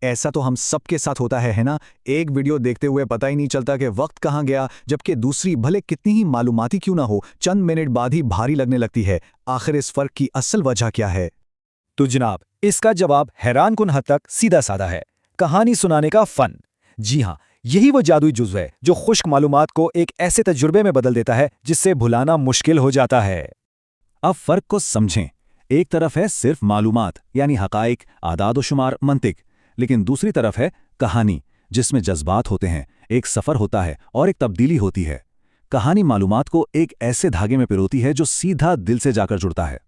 ऐसा तो हम सबके साथ होता है ना। एक वीडियो देखते हुए पता ही नहीं चलता कि वक्त कहाँ गया, जबकि दूसरी भले कितनी ही मालूमाती क्यों ना हो, चंद मिनट बाद ही भारी लगने लगती है। आखिर इस फर्क की असल वजह क्या है? तो जनाब, इसका जवाब हैरानकुन हद तक सीधा साधा है। कहानी सुनाने का फन। जी हाँ, यही वो जादुई जुज़्व है जो खुश्क मालूमात को एक ऐसे तजुर्बे में बदल देता है जिससे भुलाना मुश्किल हो जाता है। अब फर्क को समझें। एक तरफ है सिर्फ मालूमात यानी हकाइक, आदाद-ओ-शुमार, मंतिक, लेकिन दूसरी तरफ है कहानी, जिसमें जज्बात होते हैं, एक सफ़र होता है और एक तब्दीली होती है। कहानी मालूमात को एक ऐसे धागे में पिरोती है जो सीधा दिल से जाकर जुड़ता है।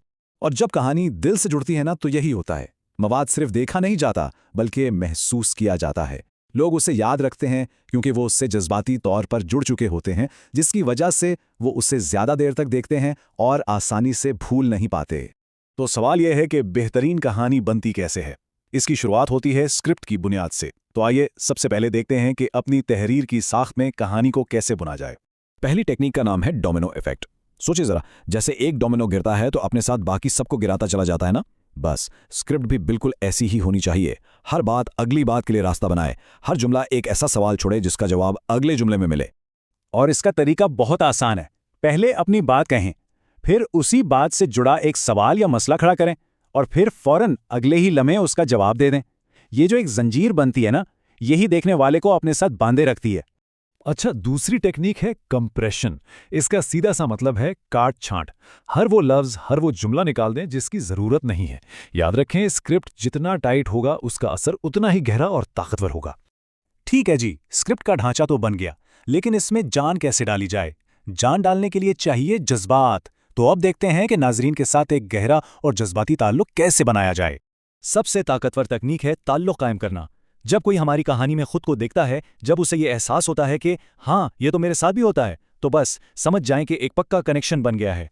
और जब कहानी दिल से जुड़ती है ना, तो यही होता है। मवाद सिर्फ देखा नहीं जाता, बल्कि महसूस किया जाता है। लोग उसे याद रखते हैं क्योंकि वो उससे जज्बाती तौर पर जुड़ चुके होते हैं, जिसकी वजह से वो उसे ज़्यादा देर तक देखते हैं और आसानी से भूल नहीं पाते। तो सवाल यह है कि बेहतरीन कहानी बनती कैसे है? इसकी शुरुआत होती है स्क्रिप्ट की बुनियाद से। तो आइए सबसे पहले देखते हैं कि अपनी तहरीर की साख्त में कहानी को कैसे बुना जाए। पहली टेक्निक का नाम है डोमिनो इफेक्ट। सोचिए ज़रा, जैसे एक डोमिनो गिरता है तो अपने साथ बाकी सबको गिराता चला जाता है ना। बस स्क्रिप्ट भी बिल्कुल ऐसी ही होनी चाहिए। हर बात अगली बात के लिए रास्ता बनाए। हर जुमला एक ऐसा सवाल छोड़े जिसका जवाब अगले जुमले में मिले। और इसका तरीका बहुत आसान है। पहले अपनी बात कहें, फिर उसी बात से जुड़ा एक सवाल या मसला खड़ा करें और फिर फौरन अगले ही लम्हे उसका जवाब दे दें। ये जो एक जंजीर बनती है ना, यही देखने वाले को अपने साथ बांधे रखती है। अच्छा, दूसरी टेक्निक है कंप्रेशन। इसका सीधा सा मतलब है काट छांट। हर वो लफ्ज, हर वो जुमला निकाल दें जिसकी जरूरत नहीं है। याद रखें, स्क्रिप्ट जितना टाइट होगा उसका असर उतना ही गहरा और ताकतवर होगा। ठीक है जी, स्क्रिप्ट का ढांचा तो बन गया, लेकिन इसमें जान कैसे डाली जाए? जान डालने के लिए चाहिए जज्बात। तो अब देखते हैं कि नाजरीन के साथ एक गहरा और जज्बाती ताल्लुक कैसे बनाया जाए। सबसे ताकतवर तकनीक है ताल्लुक कायम करना। जब कोई हमारी कहानी में खुद को देखता है, जब उसे ये एहसास होता है कि हाँ, ये तो मेरे साथ भी होता है, तो बस समझ जाएं कि एक पक्का कनेक्शन बन गया है।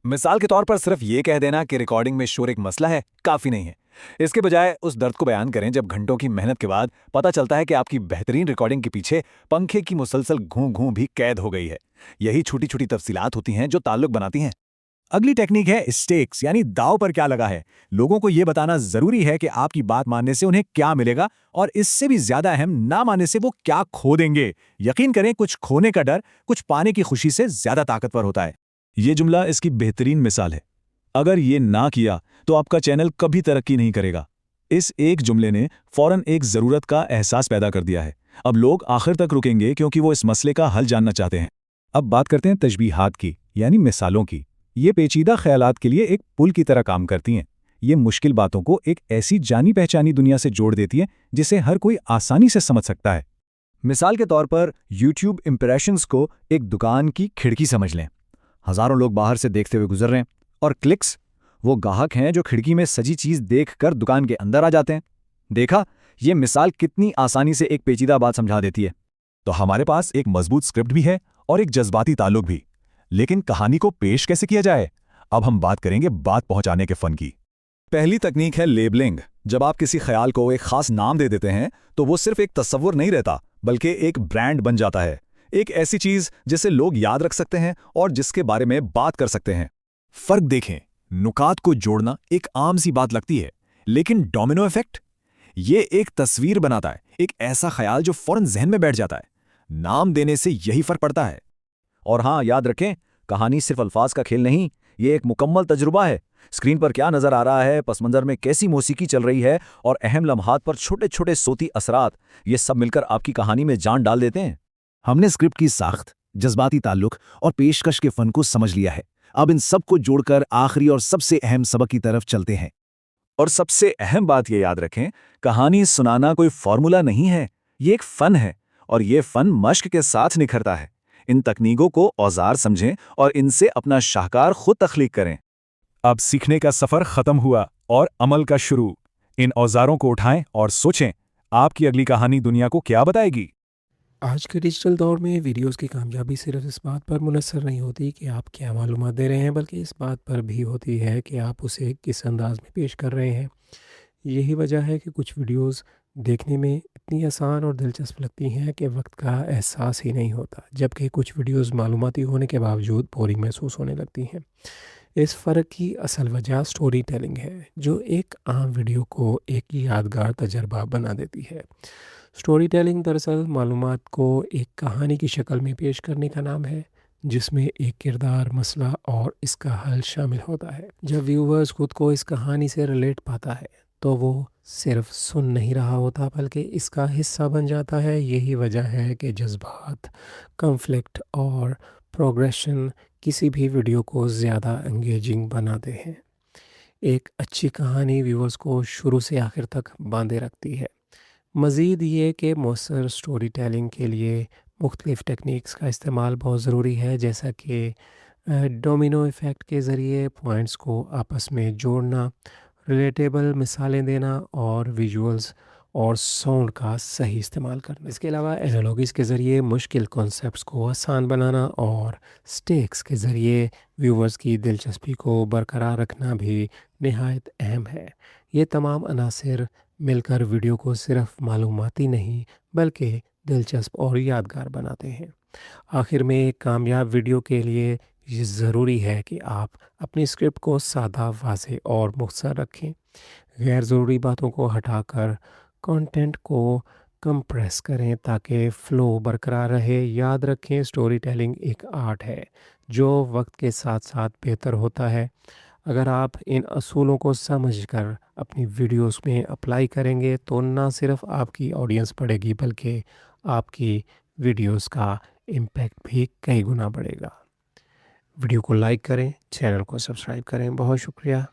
मिसाल के तौर पर सिर्फ ये कह देना कि रिकॉर्डिंग में शोर एक मसला है, काफ़ी नहीं है। इसके बजाय उस दर्द को बयान करें जब घंटों की मेहनत के बाद पता चलता है कि आपकी बेहतरीन रिकॉर्डिंग के पीछे पंखे की मुसलसल घूं-घूं भी कैद हो गई है। यही छोटी-छोटी तफसीलात होती हैं जो ताल्लुक बनाती हैं। अगली टेक्निक है स्टेक्स, यानी दांव पर क्या लगा है। लोगों को यह बताना जरूरी है कि आपकी बात मानने से उन्हें क्या मिलेगा, और इससे भी ज्यादा अहम, ना मानने से वो क्या खो देंगे। यकीन करें, कुछ खोने का डर कुछ पाने की खुशी से ज्यादा ताकतवर होता है। ये जुमला इसकी बेहतरीन मिसाल है। अगर ये ना किया तो आपका चैनल कभी तरक्की नहीं करेगा। इस एक जुमले ने फौरन एक ज़रूरत का एहसास पैदा कर दिया है। अब लोग आखिर तक रुकेंगे क्योंकि वो इस मसले का हल जानना चाहते हैं। अब बात करते हैं तशबीहात की, यानी मिसालों की। ये पेचीदा ख्यालात के लिए एक पुल की तरह काम करती हैं। ये मुश्किल बातों को एक ऐसी जानी पहचानी दुनिया से जोड़ देती है जिसे हर कोई आसानी से समझ सकता है। मिसाल के तौर पर YouTube इंप्रेशंस को एक दुकान की खिड़की समझ लें। हज़ारों लोग बाहर से देखते हुए गुजर रहे हैं, और क्लिक्स वो गाहक हैं जो खिड़की में सजी चीज़ देखकर दुकान के अंदर आ जाते हैं। देखा, ये मिसाल कितनी आसानी से एक पेचीदा बात समझा देती है। तो हमारे पास एक मजबूत स्क्रिप्ट भी है और एक जज्बाती ताल्लुक भी, लेकिन कहानी को पेश कैसे किया जाए? अब हम बात करेंगे बात पहुंचाने के फन की। पहली तकनीक है लेबलिंग। जब आप किसी ख्याल को एक खास नाम दे देते हैं तो वो सिर्फ एक तस्वुर नहीं रहता, बल्कि एक ब्रांड बन जाता है। एक ऐसी चीज जिसे लोग याद रख सकते हैं और जिसके बारे में बात कर सकते हैं। फर्क देखें, नुकात को जोड़ना एक आम सी बात लगती है, लेकिन डोमिनो इफेक्ट, ये एक तस्वीर बनाता है, एक ऐसा ख्याल जो फौरन जहन में बैठ जाता है। नाम देने से यही फर्क पड़ता है। और हाँ, याद रखें, कहानी सिर्फ अल्फाज का खेल नहीं, ये एक मुकम्मल तजुर्बा है। स्क्रीन पर क्या नजर आ रहा है, पस मंजर में कैसी मौसीकी चल रही है, और अहम लम्हात पर छोटे छोटे सोती असरात, ये सब मिलकर आपकी कहानी में जान डाल देते हैं। हमने स्क्रिप्ट की साख्त, जज्बाती ताल्लुक और पेशकश के फन को समझ लिया है। अब इन सब को जोड़कर आखिरी और सबसे अहम सबक की तरफ चलते हैं। और सबसे अहम बात ये याद रखें, कहानी सुनाना कोई फॉर्मूला नहीं है, ये एक फ़न है, और ये फ़न मश्क के साथ निखरता है। इन तकनीकों को औजार समझें और इनसे अपना शाहकार खुद तख्लीक करें। अब सीखने का सफ़र ख़त्म हुआ और अमल का शुरू। इन औजारों को उठाएं और सोचें, आपकी अगली कहानी दुनिया को क्या बताएगी। आज के डिजिटल दौर में वीडियोस की कामयाबी सिर्फ इस बात पर मुनहसर नहीं होती कि आप क्या मालूमात दे रहे हैं, बल्कि इस बात पर भी होती है कि आप उसे किस अंदाज में पेश कर रहे हैं। यही वजह है कि कुछ वीडियोस देखने में इतनी आसान और दिलचस्प लगती हैं कि वक्त का एहसास ही नहीं होता, जबकि कुछ वीडियोस मालूमाती होने के बावजूद बोरिंग महसूस होने लगती हैं। इस फ़र्क की असल वजह स्टोरी टेलिंग है, जो एक आम वीडियो को एक यादगार तजर्बा बना देती है। स्टोरी टेलिंग दरअसल मालूमात को एक कहानी की शक्ल में पेश करने का नाम है, जिसमें एक किरदार, मसला और इसका हल शामिल होता है। जब व्यूवर्स खुद को इस कहानी से रिलेट पाता है, तो वो सिर्फ सुन नहीं रहा होता बल्कि इसका हिस्सा बन जाता है। यही वजह है कि जज्बात, कॉन्फ्लिक्ट और प्रोग्रेशन किसी भी वीडियो को ज़्यादा एंगेजिंग बनाते हैं। एक अच्छी कहानी व्यूवर्स को शुरू से आखिर तक बांधे रखती है। मज़ीद ये कि मौसर स्टोरी टेलिंग के लिए मुख्तलिफ़ टेक्निक्स का इस्तेमाल बहुत ज़रूरी है, जैसा कि डोमिनो इफ़ेक्ट के ज़रिए पॉइंट्स को आपस में जोड़ना, रिलेटेबल मिसालें देना और विजुअल्स और साउंड का सही इस्तेमाल करना। इसके अलावा एनालॉजीज़ के ज़रिए मुश्किल कॉन्सेप्ट्स को आसान बनाना और स्टेक्स के ज़रिए व्यूवर्स की दिलचस्पी को बरकरार रखना भी निहायत अहम है। ये तमाम अनासर मिलकर वीडियो को सिर्फ मालूमाती नहीं बल्कि दिलचस्प और यादगार बनाते हैं। आखिर में एक कामयाब वीडियो के लिए ये ज़रूरी है कि आप अपनी स्क्रिप्ट को सादा, वाज़ेह और मुख्तसर रखें। गैर ज़रूरी बातों को हटाकर कंटेंट को कंप्रेस करें ताकि फ़्लो बरकरार रहे। याद रखें, स्टोरी टेलिंग एक आर्ट है जो वक्त के साथ साथ बेहतर होता है। अगर आप इन असूलों को समझकर अपनी वीडियोस में अप्लाई करेंगे तो ना सिर्फ आपकी ऑडियंस बढ़ेगी बल्कि आपकी वीडियोस का इम्पैक्ट भी कई गुना बढ़ेगा। वीडियो को लाइक करें, चैनल को सब्सक्राइब करें। बहुत शुक्रिया।